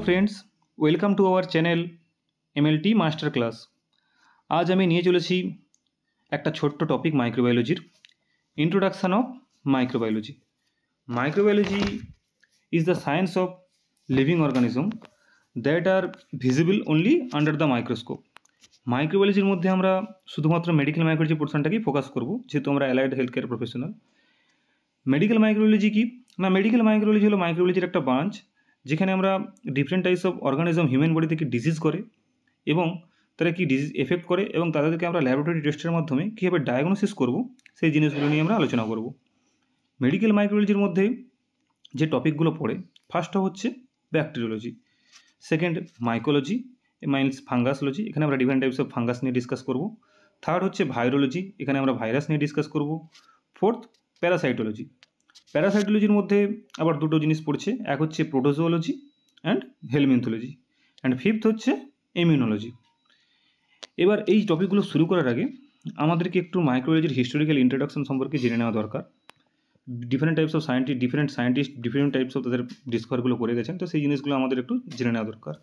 Friends, welcome to our channel MLT master class. আজ আমি নিয়ে চলেছি একটা ছোট্ট টপিক মাইক্রোবায়োলজির introduction of microbiology. Microbiology is the science of living organism that are visible only under the microscope. মাইক্রোবায়োলজির মধ্যে আমরা শুধুমাত্র মেডিকেল মাইক্রোলজি পোর্শনটাকেই ফোকাস করব, যেহেতু আমরা allied health care professional. Medical microbiology কি না, মেডিকেল মাইক্রোলজি হলো মাইক্রোলজির একটা ব্রাঞ্চ, যেখানে আমরা different types of organism human body থেকে ডিজিজ করে এবং তারা কী ডিজিজ এফেক্ট করে এবং তাদেরকে আমরা ল্যাবরেটরি টেস্টের মাধ্যমে কীভাবে ডায়াগনোসিস করব সেই জিনিসগুলো নিয়ে আমরা আলোচনা করব। মেডিকেল মাইক্রোলজির মধ্যে যে টপিকগুলো পড়ে, ফার্স্ট হচ্ছে ব্যাকটেরিওলজি, সেকেন্ড মাইকোলজি মাইন্স ফাঙ্গাসোলজি, এখানে আমরা ডিফারেন্ট টাইপস অফ ফাঙ্গাস নিয়ে ডিসকাস করব। থার্ড হচ্ছে ভাইরোলজি, এখানে আমরা ভাইরাস নিয়ে ডিসকাস করব। ফোর্থ প্যারাসাইটোলজি, প্যারাসাইটোলজির মধ্যে আবার দুটো জিনিস পড়ছে, এক হচ্ছে প্রোটোজোলজি অ্যান্ড হেলমিনথোলজি, অ্যান্ড ফিফথ হচ্ছে ইমিউনোলজি। এবার এই টপিকগুলো শুরু করার আগে আমাদেরকে একটু মাইক্রোবায়োলজির হিস্টোরিক্যাল ইন্ট্রোডাকশন সম্পর্কে জেনে নেওয়া দরকার। Different types of scientist different types of তাদের ডিসকভারগুলো করে গেছেন, তো সেই জিনিসগুলো আমাদের একটু জেনে নেওয়া দরকার।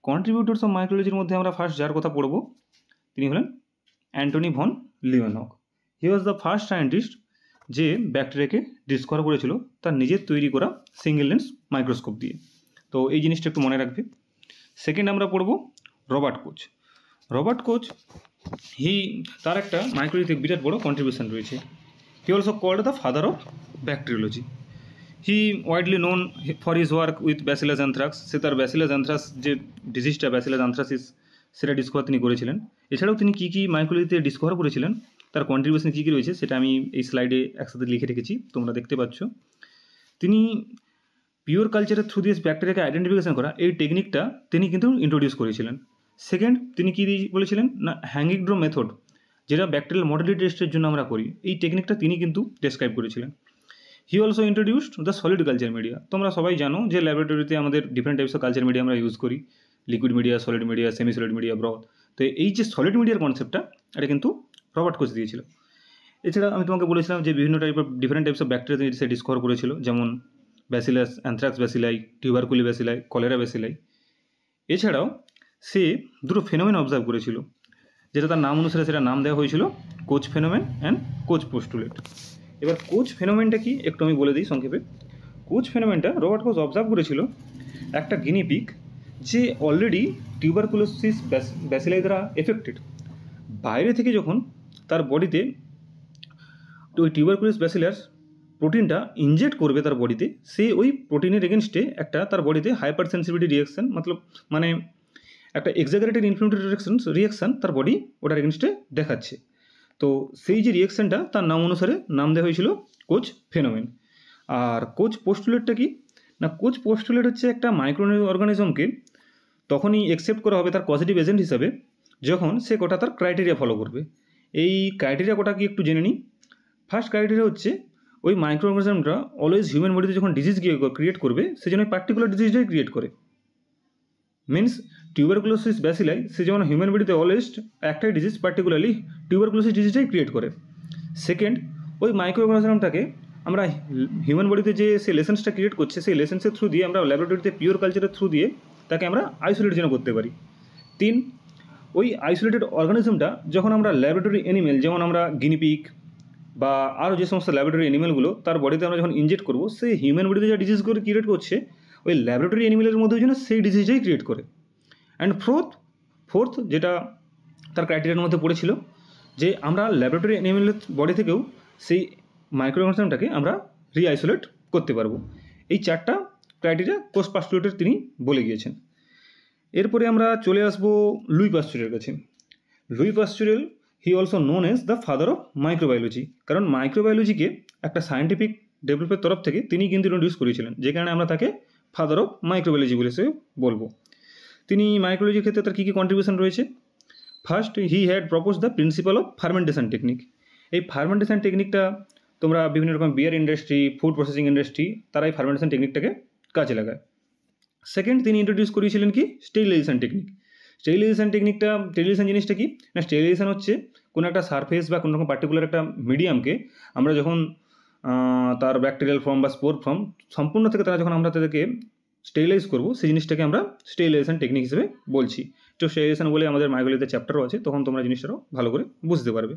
কন্ট্রিবিউটরস অফ মাইক্রোলজির মধ্যে আমরা ফার্স্ট যার কথা পড়ব তিনি হলেন Antony van Leeuwenhoek. He was the first scientist যে ব্যাকটেরিয়াকে ডিসকভার করেছিল তার নিজের তৈরি করা সিঙ্গেল লেন্স মাইক্রোস্কোপ দিয়ে। তো এই জিনিসটা একটু মনে রাখবে। সেকেন্ড আমরা পড়ব রবার্ট কোচ। রবার্ট কোচ তার একটা মাইক্রোলজিতে বিরাট বড় কন্ট্রিবিউশন রয়েছে। He also called the father of bacteriology. He widely known for his work with bacillus anthrax. সে তার ব্যাসিলাস অ্যানথ্রাক্স যে ডিজিজটা ব্যাসিলাস অ্যানথ্রাসিস সেটা ডিসকভার তিনি করেছিলেন। এছাড়াও তিনি কী কী মাইক্রোলজিতে ডিসকভার করেছিলেন, তার কন্ট্রিবিউশন কী কী রয়েছে সেটা আমি এই স্লাইডে একসাথে লিখে রেখেছি, তোমরা দেখতে পাচ্ছ। তিনি পিওর কালচারের থ্রু দিয়ে ব্যাকটেরিয়াকে আইডেন্টিফিকেশন করা এই টেকনিকটা তিনি কিন্তু ইন্ট্রোডিউস করেছিলেন। সেকেন্ড তিনি কী বলেছিলেন না, হ্যাঙ্গিং ড্রো মেথড, যেটা ব্যাকটেরিয়াল মর্টালিটি টেস্টের জন্য আমরা করি, এই টেকনিকটা তিনি কিন্তু ডেসক্রাইব করেছিলেন। He also introduced the solid culture media. তোমরা সবাই জানো যে ল্যাবরেটরিতে আমাদের different types of culture media আমরা ইউজ করি, liquid media, solid media, semi solid media, broth. তো এই যে সলিড মিডিয়ার কনসেপ্টটা এটা কিন্তু রবার্ট কোচ দিয়েছিল। এছাড়া আমি তোমাকে বলেছিলাম যে বিভিন্ন ডিফারেন্ট টাইপস অফ ব্যাকটেরিয়া সে ডিসকভার করেছিল, যেমন bacillus anthrax bacilli, tubercle bacilli, cholera bacilli. এছাড়াও সে দুটো ফেনোমেন অবজার্ভ করেছিল, যেটা তার নাম অনুসারে সেটা নাম দেওয়া হয়েছিল কোচ ফেনোমেন অ্যান্ড কোচ পোস্টুলেট। এবার কোচ ফেনোমেনটা কি একটু আমি বলে দিই সংক্ষেপে। কোচ ফেনোমেনটা রবার্ট কোচ অবজার্ভ করেছিল একটা গিনিপিগ যে অলরেডি টিউবারকুলোসিস ব্যাসিলাই দ্বারা এফেক্টেড। বাইরে থেকে যখন তার বডিতে ওই টিউবারকুলোসিস ব্যাসিলাস প্রোটিনটা ইনজেক্ট করবে তার বডিতে, সে ওই প্রোটিনের এগেনস্টে একটা তার বডিতে হাইপার সেন্সিটিভিটি রিয়াকশান, মানে একটা এক্সাগারেটেড ইনফ্লামেটরি রিয়াকশান তার বডি ওটার এগেনস্টে দেখাচ্ছে। তো সেই যে রিয়াকশানটা তার নাম অনুসারে নাম দেওয়া হয়েছিল কোচ ফেনোমেন। আর কোচ পোস্টুলেটটা কি না, কোচ পোস্টুলেট হচ্ছে একটা মাইক্রো অর্গানিজমকে তখনই অ্যাকসেপ্ট করা হবে তার পজিটিভ এজেন্ট হিসাবে যখন সে কোটা তার ক্রাইটেরিয়া ফলো করবে। এই ক্রাইটেরিয়া কোটা কি একটু জেনে নিই। ফার্স্ট ক্রাইটেরিয়া হচ্ছে ওই মাইক্রো অর্গানিজমটা অলওয়েজ হিউম্যান বডিতে যখন ডিজিজ ক্রিয়েট করবে সেজন্য ওই পার্টিকুলার ডিজিজটাই ক্রিয়েট করে। মিনস টিউবারকুলোসিস ব্যাসিলাই সে যেমন হিউম্যান বডিতে অলওয়েজ একটাই ডিজিজ পার্টিকুলারলি টিউবারকুলোসিস ডিজিজটাই ক্রিয়েট করে। সেকেন্ড, ওই মাইক্রো অর্গানিজমটাকে আমরা হিউম্যান বডিতে যে সে লেসেন্সটা ক্রিয়েট করছে সেই লেসেন্সের থ্রু দিয়ে আমরা ল্যাবরেটরিতে পিওর কালচারের থ্রু দিয়ে তাকে আমরা আইসোলেট যেন করতে পারি। তিন, ওই আইসোলেটেড অর্গানিজমটা যখন আমরা ল্যাবরেটরি অ্যানিমেল যেমন আমরা গিনিপিগ বা আরও যে সমস্ত ল্যাবরেটরি অ্যানিমেলগুলো তার বডিতে আমরা যখন ইনজেক্ট করবো, সেই হিউম্যান বডিতে যে ডিজিজগুলো ক্রিয়েট করছে ওই ল্যাবরেটরি অ্যানিমেলের মধ্যেও যেন সেই ডিজিজটাই ক্রিয়েট করে। অ্যান্ড ফোর্থ যেটা তার ক্রাইটেরিয়ার মধ্যে পড়েছিল যে আমরা ল্যাবরেটরি অ্যানিমেলের বডি থেকেও সেই মাইক্রো অর্গানিজমটাকে আমরা রিআইসোলেট করতে পারবো। এই চারটা ক্রাইটেরিয়া কোচ পোস্টুলেটের তিনি বলে গিয়েছেন। এরপরে আমরা চলে আসবো লুই পাস্তুরের কাছে। Louis Pasteur he also known as the father of microbiology, কারণ মাইক্রোবায়োলজিকে একটা সায়েন্টিফিক ডেভেলপের তরফ থেকে তিনি কিন্তু ইন্ট্রোডিউস করেছিলেন, যে কারণে আমরা তাকে ফাদার অফ মাইক্রোবায়োলজি বলে সে বলবো। তিনি মাইক্রোলজির ক্ষেত্রে তার কী কী কন্ট্রিবিউশন রয়েছে। First, he had propose the principal of fermentation technique. এই ফার্মেন্টেশন টেকনিকটা তোমরা বিভিন্ন রকম বিয়ার ইন্ডাস্ট্রি, ফুড প্রসেসিং ইন্ডাস্ট্রি তারা এই ফার্মেন্টেশন টেকনিকটাকে কাজে লাগায়। সেকেন্ড, তিনি ইন্ট্রোডিউস করেছিলেন কি স্টেরিলাইজেশন টেকনিক। স্টেরিলাইজেশন জিনিসটা কি না, স্টেরিলাইজেশন হচ্ছে কোনো একটা সারফেস বা কোনো রকম পার্টিকুলার একটা মিডিয়ামকে আমরা যখন তার ব্যাকটেরিয়াল ফর্ম বা স্পোর ফর্ম সম্পূর্ণ থেকে তারা যখন আমরা তাদেরকে স্টেরিলাইজ করবো সেই জিনিসটাকে আমরা স্টেরিলাইজেশন টেকনিক হিসেবে বলছি। তো স্টেরিলাইজেশন বলে আমাদের মাইক্রোবায়োলজিতে চ্যাপ্টারও আছে, তখন তোমরা জিনিসটাও ভালো করে বুঝতে পারবে।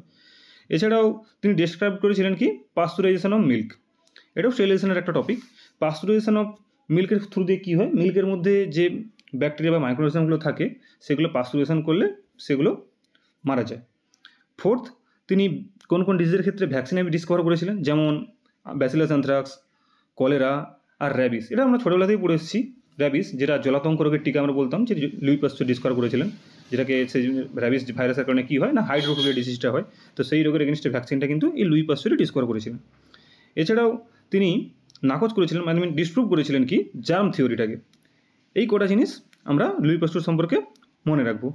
এছাড়াও তিনি ডেসক্রাইব করেছিলেন কি পাস্তুরাইজেশন অফ মিল্ক, এটাও স্টেরিলাইজেশনের একটা টপিক। পাস্তুরাইজেশন অফ মিল্কের থ্রু দিয়ে কী হয়, মিল্কের মধ্যে যে ব্যাকটেরিয়া বা মাইক্রোঅর্গানিজমগুলো থাকে সেগুলো পাস্তুরাইজেশন করলে সেগুলো মারা যায়। ফোর্থ, তিনি কোন কোন ডিজিজের ক্ষেত্রে ভ্যাকসিন ডিসকভার করেছিলেন, যেমন ব্যাসিলাস অ্যানথ্রাক্স, কলেরা আর র্যাবিস। এটা আমরা ছোটোবেলা থেকেই পড়ে এসেছি। র্যাবিস যেটা জলাতঙ্ক রোগের টিকা আমরা বলতাম, যে লুই পাস্তুর ডিসকভার করেছিলেন, যেটাকে সেই র্যাবিস ভাইরাসের কারণে কী হয় না হাইড্রোফোবিয়া ডিজিজটা হয়, তো সেই রোগের এগেনস্টে ভ্যাকসিনটা কিন্তু এই লুই পাস্তুরই ডিসকভার করেছিলেন। এছাড়াও তিনি নাকচ করেছিলেন, মানে ডিসপ্রুভ করেছিলেন কি জার্ম থিওরিটাকে। এই কটা জিনিস আমরা লুই পাস্তুর সম্পর্কে মনে রাখবো।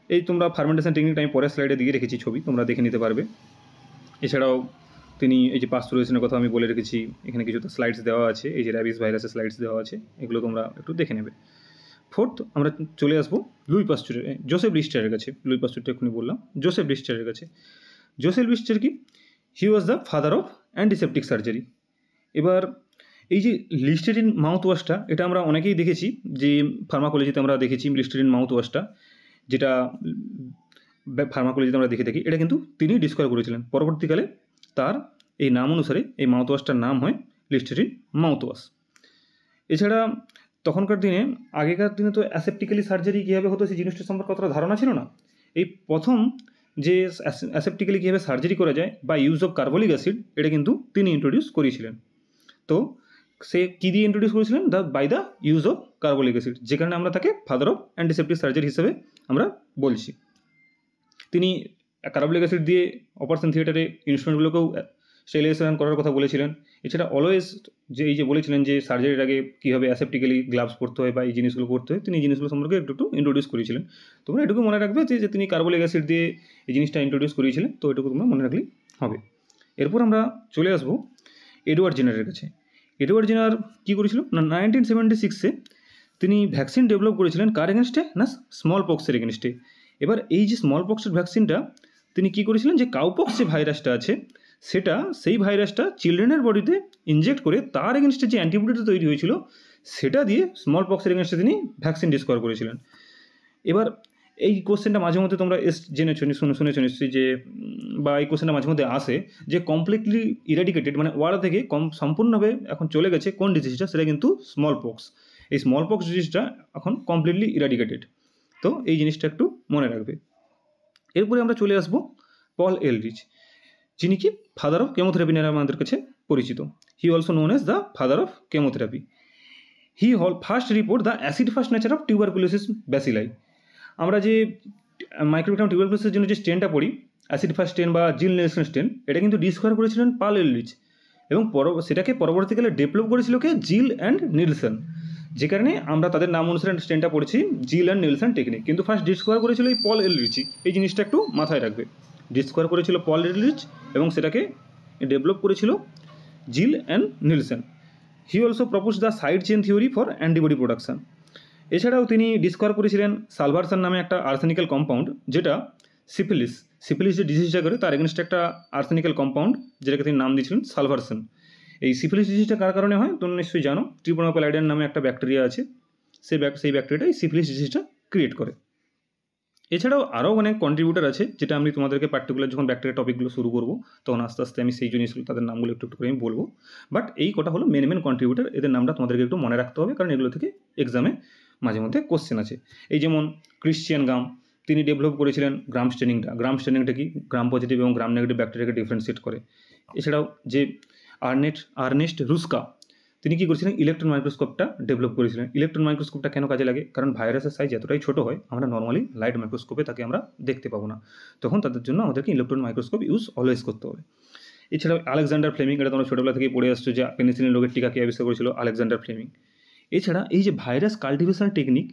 এই তোমরা ফার্মেন্টেশন টেকনিকটা আমি পরের স্লাইডে দিয়ে রেখেছি ছবি, তোমরা দেখে নিতে পারবে। এছাড়াও তিনি এই যে পাস্তুরাইজেশনের কথা আমি বলে রেখেছি, এখানে কিছু স্লাইডস দেওয়া আছে, এই যে র্যাবিস ভাইরাসের স্লাইডস দেওয়া আছে, এগুলো তোমরা একটু দেখে নেবে। ফোর্থ, আমরা চলে আসবো লুই পাস্তুরের, জোসেফ লিস্টারের কাছে। লুই পাস্তুরটা এক্ষুনি বললাম, জোসেফ লিস্টারের কাছে। জোসেফ লিস্টার কি, he was the father of antiseptic surgery. এবার এই যে লিস্টারিন মাউথ ওয়াশটা, এটা আমরা অনেকেই দেখেছি, যে ফার্মাকোলজিতে আমরা দেখেছি লিস্টারিন মাউথ ওয়াশটা, যেটা ফার্মাকোলজিতে আমরা দেখে থাকি, এটা কিন্তু তিনি ডিসকভার করেছিলেন। পরবর্তীকালে তার এই নাম অনুসারে এই মাউথ ওয়াশটার নাম হয় লিস্টারিন মাউথ ওয়াশ। এছাড়া তখনকার দিনে, আগেকার দিনে তো অ্যাসেপটিক্যালি সার্জারি কীভাবে হতো সেই জিনিসটার সম্পর্কে অতটা ধারণা ছিল না। এই প্রথম যে অ্যাসেপটিক্যালি কীভাবে সার্জারি করা যায় বা ইউজ অফ কার্বলিক অ্যাসিড, এটা কিন্তু তিনি ইন্ট্রোডিউস করেছিলেন। তো সে কী দিয়ে ইন্ট্রোডিউস করেছিলেন, by the use of carbolic acid, যে কারণে আমরা তাকে ফাদার অফ অ্যান্টিসেপটিক সার্জারি হিসেবে আমরা বলছি। তিনি কার্বলিক অ্যাসিড দিয়ে অপারেশন থিয়েটারে ইনস্ট্রুমেন্টগুলোকেও স্টেরিলাইজেশন করার কথা বলেছিলেন। এছাড়া অলওয়েজ যে এই যে বলেছিলেন যে সার্জারির আগে কীভাবে অ্যাসেপটিক্যালি গ্লাভস পরতে হয় বা এই জিনিসগুলো করতে হয়, তিনি এই জিনিসগুলো সম্পর্কে একটু ইন্ট্রোডিউস করেছিলেন। তোমরা এটুকু মনে রাখবে যে তিনি কার্বলিক অ্যাসিড দিয়ে এই জিনিসটা ইন্ট্রোডিউস করেছিলেন, তো এটুকু তোমরা মনে রাখলেই হবে। এরপর আমরা চলে আসবো এডওয়ার্ড জেনারের কাছে। এডওয়ার্ড জেনার কী করেছিল না, 1976-এ তিনি ভ্যাকসিন ডেভেলপ করেছিলেন কার এগেনস্টে না, স্মল পক্সের এগেনস্টে। এবার এই যে স্মল পক্সের ভ্যাকসিনটা তিনি কী করেছিলেন, যে কাউপক্স যে ভাইরাসটা আছে সেটা, সেই ভাইরাসটা চিলড্রেনের বডিতে ইনজেক্ট করে তার এগেনস্টে যে অ্যান্টিবডিটা তৈরি হয়েছিল সেটা দিয়ে স্মল পক্সের এগেনস্টে তিনি ভ্যাকসিন ডিসকভার করেছিলেন। এবার এই কোশ্চেনটা মাঝে মধ্যে তোমরা শুনেছো নিশ্চয়ই, যে বা এই কোশ্চেনটা মাঝে মধ্যে আসে যে কমপ্লিটলি ইরাডিকেটেড, মানে ওয়ার্ল্ড থেকে সম্পূর্ণভাবে এখন চলে গেছে কোন ডিজিজটা, সেটা কিন্তু স্মল পক্স। এই স্মল পক্স ডিজিজটা এখন কমপ্লিটলি ইরাডিকেটেড, তো এই জিনিসটা একটু মনে রাখবে। এরপরে আমরা চলে আসবো পল এলরিচ, যিনি কি ফাদার অফ কেমোথেরাপি নামে আমাদের কাছে পরিচিত। হি also known as the father of chemotherapy. He first report the acid first nature of tuberculosis bacilli. আমরা যে মাইক্রোবিয়াম টিউবারকুলোসিসের জন্য যে স্টেনটা পড়ি, অ্যাসিড ফার্স্ট স্টেন বা জিল নেলসন স্টেন, এটা কিন্তু ডিসকভার করেছিলেন পল এলরিচ, এবং সেটাকে পরবর্তীকালে ডেভেলপ করেছিল কে, জিল অ্যান্ড নিলসন, যে কারণে আমরা তাদের নাম অনুসারে স্টেনটা পড়েছি জিল অ্যান্ড নিলসন টেকনিক। কিন্তু ফার্স্ট ডিসকভার করেছিল এই পল এলরিচই, এই জিনিসটা একটু মাথায় রাখবে। ডিসকভার করেছিল পল এলরিচ এবং সেটাকে ডেভেলপ করেছিল জিল অ্যান্ড নিলসন। He also propose the side chain theory for antibody production. এছাড়াও তিনি ডিসকভার করেছিলেন সালভারসান নামে একটা আর্সেনিক্যাল কম্পাউন্ড, যেটা সিফিলিস যে ডিজিজটা করে তার এগেনস্টে একটা আর্সেনিক্যাল কম্পাউন্ড, যেটাকে তিনি নাম দিয়েছিলেন সালভারসান। এই সিফিলিস ডিজিজটা কার কারণে হয় তোমরা নিশ্চয়ই জানো, ট্রিপোনোপ্যালাইডান নামে একটা ব্যাকটেরিয়া আছে, সেই ব্যাকটেরিয়াটা এই সিফিলিস ডিজিজটা ক্রিয়েট করে। এছাড়াও আরও অনেক কন্ট্রিবিউটার আছে, যেটা আমি তোমাদেরকে পার্টিকুলার যখন ব্যাকটেরিয়া টপিকগুলো শুরু করবো তখন আস্তে আস্তে আমি সেই জিনিসগুলো তাদের নামগুলো একটু করে আমি বলবো। বাট এই কটা হলো মেন কন্ট্রিবিউটার, এদের নামটা তোমাদেরকে একটু মনে রাখতে হবে, কারণ এগুলো থেকে এক্সামে মাঝে মধ্যে কোশ্চেন আছে। এই যেমন ক্রিশ্চিয়ান গাম, তিনি ডেভেলপ করেছিলেন গ্রাম স্টেনিংটা কি, গ্রাম পজিটিভ এবং গ্রাম নেগেটিভ ব্যাকটেরিয়াকে ডিফারেন্সিয়েট করে। এছাড়াও যে আর্নেস্ট রুস্কা, তিনি কী করেছিলেন, ইলেকট্রন মাইক্রোস্কোপটা ডেভেলপ করেছিলেন। ইলেকট্রন মাইক্রোস্কোপটা কেন কাজে লাগে, কারণ ভাইরাসের সাইজ এতটাই ছোটো হয়, আমরা নর্মালি লাইট মাইক্রোস্কোপে তাকে আমরা দেখতে পাবো না, তখন তাদের জন্য আমাদেরকে ইলেকট্রন মাইক্রোস্কোপ ইউজ অলওয়েজ করতে হবে। এছাড়াও আলেকজান্ডার ফ্লেমিং, এটা তোমরা ছোটোবেলা থেকেই পড়ে আসছো, যে পেনিসিলিন রোগের টিকা কে আবিষ্কার করেছিল, আলেকজান্ডার ফ্লেমিং। এছাড়া এই যে virus cultivation technique,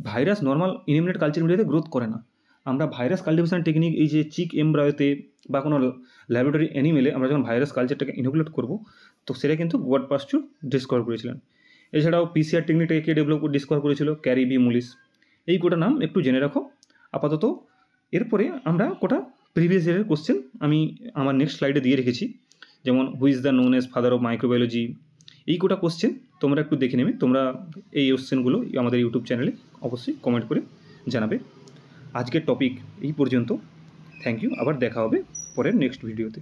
virus normal inanimate culture মিডিয়াতে গ্রোথ করে না, আমরা ভাইরাস কাল্টিভেশন টেকনিক এই যে চিক এমব্রায়োতে বা কোনো ল্যাবরেটরি অ্যানিমেলে আমরা যখন ভাইরাস কালচারটাকে ইনোকুলেট করবো, তো সেটা কিন্তু গড পাস্চুর ডিসকভার করেছিলেন। এছাড়াও পিসিআর টেকনিকটাকে কে ডিসকভার করেছিল, ক্যারি বি মুলিস। এই কোটা নাম একটু জেনে রাখো আপাতত। এরপরে আমরা কোটা প্রিভিয়াস ইয়ারের কোশ্চেন আমি আমার নেক্সট স্লাইডে দিয়ে রেখেছি, যেমন who is the known as father of microbiology, এই কোটা কোশ্চেন তোমরা একটু দেখে নেবে। তোমরা এই কোশ্চেনগুলো আমাদের ইউটিউব চ্যানেলে অবশ্যই কমেন্ট করে জানাবে। আজকের টপিক এই পর্যন্ত। Thank you. আবার দেখা হবে পরের নেক্সট ভিডিওতে।